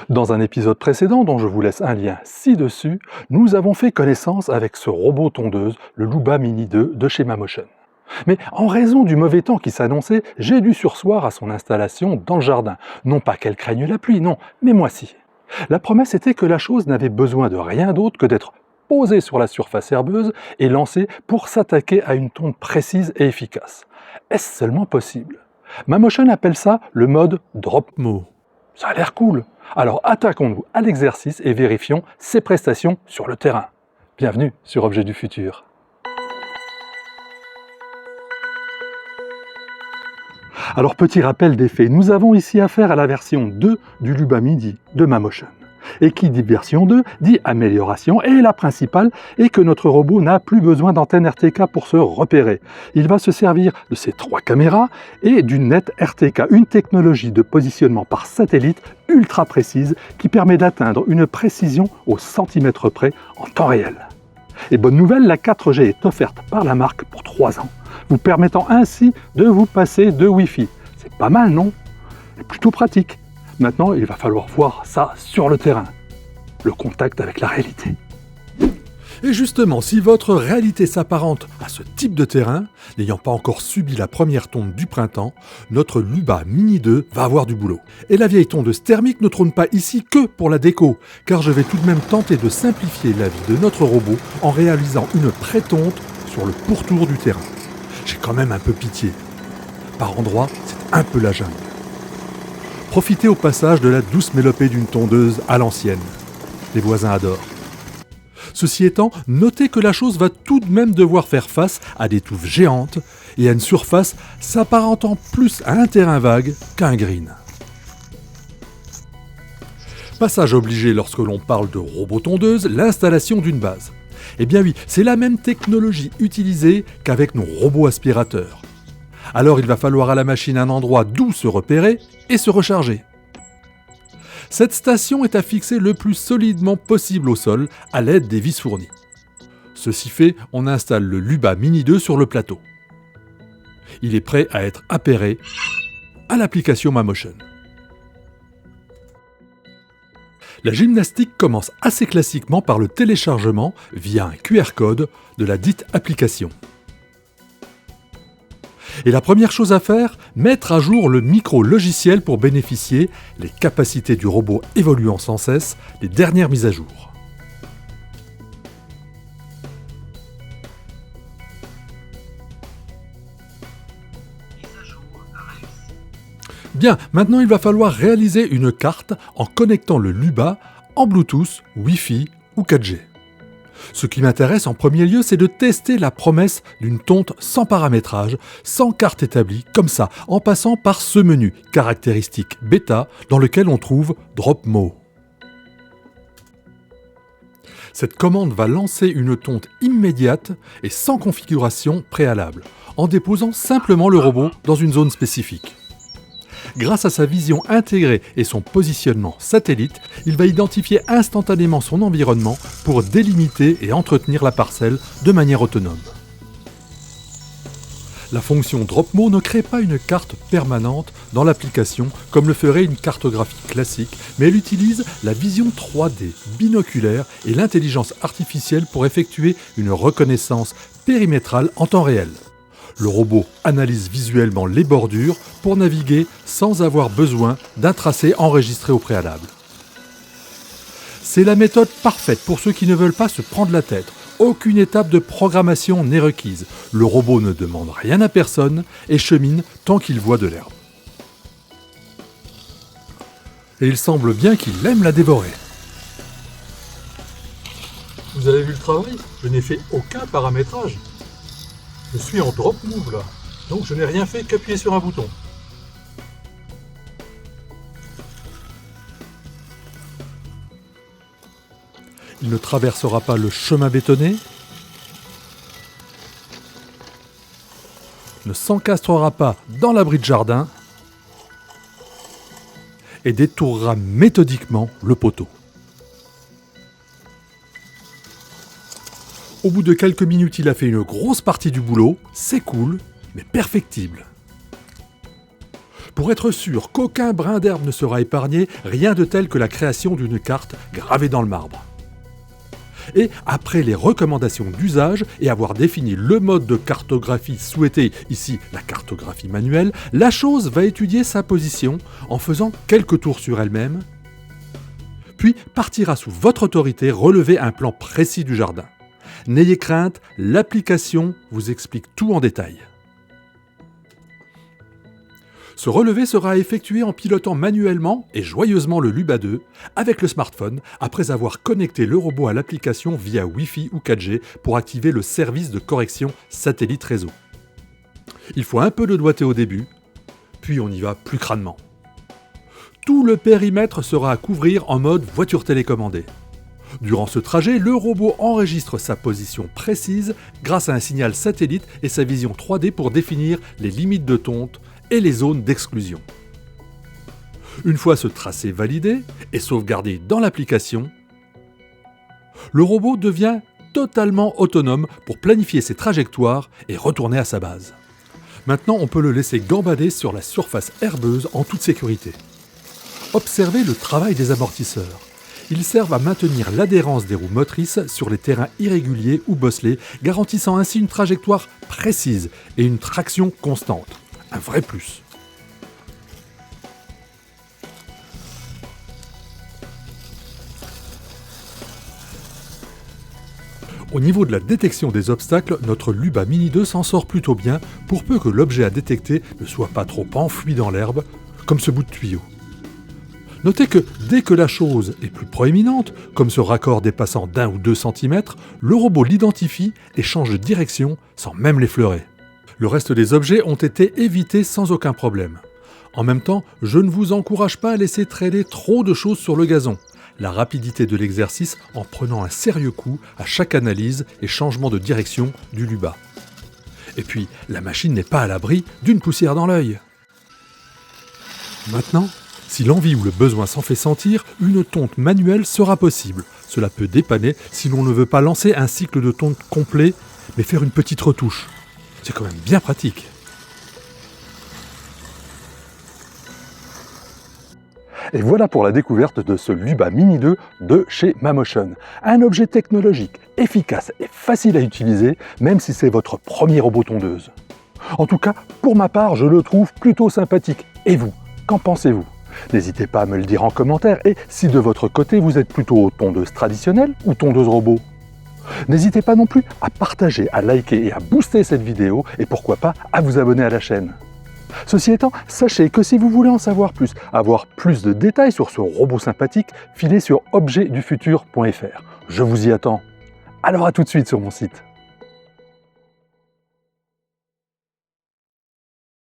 Dans un épisode précédent, dont je vous laisse un lien ci-dessus, nous avons fait connaissance avec ce robot tondeuse, le Luba Mini 2 de chez Mamotion. Mais en raison du mauvais temps qui s'annonçait, j'ai dû surseoir à son installation dans le jardin. Non pas qu'elle craigne la pluie, non, mais moi si. La promesse était que la chose n'avait besoin de rien d'autre que d'être posée sur la surface herbeuse et lancée pour s'attaquer à une tonte précise et efficace. Est-ce seulement possible? Mamotion appelle ça le mode Drop Mo. Ça a l'air cool. Alors attaquons-nous à l'exercice et vérifions ses prestations sur le terrain. Bienvenue sur Objet du Futur. Alors petit rappel des faits, nous avons ici affaire à la version 2 du Luba Mini de Mamotion. Et qui dit version 2 dit amélioration, et la principale est que notre robot n'a plus besoin d'antenne RTK pour se repérer. Il va se servir de ses 3 caméras et d'une net RTK, une technologie de positionnement par satellite ultra précise qui permet d'atteindre une précision au centimètre près en temps réel. Et bonne nouvelle, la 4G est offerte par la marque pour 3 ans, vous permettant ainsi de vous passer de Wi-Fi. C'est pas mal, non? Et plutôt pratique. Maintenant, il va falloir voir ça sur le terrain. Le contact avec la réalité. Et justement, si votre réalité s'apparente à ce type de terrain, n'ayant pas encore subi la première tonde du printemps, notre Luba Mini 2 va avoir du boulot. Et la vieille tondeuse thermique ne trône pas ici que pour la déco, car je vais tout de même tenter de simplifier la vie de notre robot en réalisant une pré-tonte sur le pourtour du terrain. J'ai quand même un peu pitié. Par endroits, c'est un peu la jungle. Profitez au passage de la douce mélopée d'une tondeuse à l'ancienne. Les voisins adorent. Ceci étant, notez que la chose va tout de même devoir faire face à des touffes géantes et à une surface s'apparentant plus à un terrain vague qu'à un green. Passage obligé lorsque l'on parle de robot tondeuse, l'installation d'une base. Eh bien oui, c'est la même technologie utilisée qu'avec nos robots aspirateurs. Alors il va falloir à la machine un endroit d'où se repérer et se recharger. Cette station est à fixer le plus solidement possible au sol à l'aide des vis fournies. Ceci fait, on installe le Luba Mini 2 sur le plateau. Il est prêt à être appairé à l'application Mamotion. La gymnastique commence assez classiquement par le téléchargement via un QR code de la dite application. Et la première chose à faire, mettre à jour le micro-logiciel pour bénéficier, les capacités du robot évoluant sans cesse, des dernières mises à jour. Bien, maintenant il va falloir réaliser une carte en connectant le Luba en Bluetooth, Wi-Fi ou 4G. Ce qui m'intéresse en premier lieu, c'est de tester la promesse d'une tonte sans paramétrage, sans carte établie, comme ça, en passant par ce menu, caractéristique bêta, dans lequel on trouve Drop Mo. Cette commande va lancer une tonte immédiate et sans configuration préalable, en déposant simplement le robot dans une zone spécifique. Grâce à sa vision intégrée et son positionnement satellite, il va identifier instantanément son environnement pour délimiter et entretenir la parcelle de manière autonome. La fonction DropMo ne crée pas une carte permanente dans l'application comme le ferait une cartographie classique, mais elle utilise la vision 3D binoculaire et l'intelligence artificielle pour effectuer une reconnaissance périmétrale en temps réel. Le robot analyse visuellement les bordures pour naviguer sans avoir besoin d'un tracé enregistré au préalable. C'est la méthode parfaite pour ceux qui ne veulent pas se prendre la tête. Aucune étape de programmation n'est requise. Le robot ne demande rien à personne et chemine tant qu'il voit de l'herbe. Et il semble bien qu'il aime la dévorer. Vous avez vu le travail? Je n'ai fait aucun paramétrage. Je suis en drop move là, donc je n'ai rien fait qu'appuyer sur un bouton. Il ne traversera pas le chemin bétonné, ne s'encastrera pas dans l'abri de jardin et détourera méthodiquement le poteau. Au bout de quelques minutes, il a fait une grosse partie du boulot, c'est cool, mais perfectible. Pour être sûr qu'aucun brin d'herbe ne sera épargné, rien de tel que la création d'une carte gravée dans le marbre. Et après les recommandations d'usage et avoir défini le mode de cartographie souhaité, ici la cartographie manuelle, la chose va étudier sa position en faisant quelques tours sur elle-même, puis partira sous votre autorité relever un plan précis du jardin. N'ayez crainte, l'application vous explique tout en détail. Ce relevé sera effectué en pilotant manuellement et joyeusement le Luba 2 avec le smartphone après avoir connecté le robot à l'application via Wi-Fi ou 4G pour activer le service de correction satellite réseau. Il faut un peu de doigté au début, puis on y va plus crânement. Tout le périmètre sera à couvrir en mode voiture télécommandée. Durant ce trajet, le robot enregistre sa position précise grâce à un signal satellite et sa vision 3D pour définir les limites de tonte et les zones d'exclusion. Une fois ce tracé validé et sauvegardé dans l'application, le robot devient totalement autonome pour planifier ses trajectoires et retourner à sa base. Maintenant, on peut le laisser gambader sur la surface herbeuse en toute sécurité. Observez le travail des amortisseurs. Ils servent à maintenir l'adhérence des roues motrices sur les terrains irréguliers ou bosselés, garantissant ainsi une trajectoire précise et une traction constante. Un vrai plus. Au niveau de la détection des obstacles, notre Luba Mini 2 s'en sort plutôt bien pour peu que l'objet à détecter ne soit pas trop enfoui dans l'herbe, comme ce bout de tuyau. Notez que dès que la chose est plus proéminente, comme ce raccord dépassant d'1 ou 2 cm, le robot l'identifie et change de direction sans même l'effleurer. Le reste des objets ont été évités sans aucun problème. En même temps, je ne vous encourage pas à laisser traîner trop de choses sur le gazon. La rapidité de l'exercice en prenant un sérieux coup à chaque analyse et changement de direction du Luba. Et puis, la machine n'est pas à l'abri d'une poussière dans l'œil. Maintenant, si l'envie ou le besoin s'en fait sentir, une tonte manuelle sera possible. Cela peut dépanner si l'on ne veut pas lancer un cycle de tonte complet, mais faire une petite retouche. C'est quand même bien pratique. Et voilà pour la découverte de ce Luba Mini 2 de chez Mamotion. Un objet technologique, efficace et facile à utiliser, même si c'est votre premier robot tondeuse. En tout cas, pour ma part, je le trouve plutôt sympathique. Et vous, qu'en pensez-vous ? N'hésitez pas à me le dire en commentaire, et si de votre côté vous êtes plutôt tondeuse traditionnelle ou tondeuse robot. N'hésitez pas non plus à partager, à liker et à booster cette vidéo, et pourquoi pas à vous abonner à la chaîne. Ceci étant, sachez que si vous voulez en savoir plus, avoir plus de détails sur ce robot sympathique, filez sur objetdufutur.fr. Je vous y attends. Alors à tout de suite sur mon site.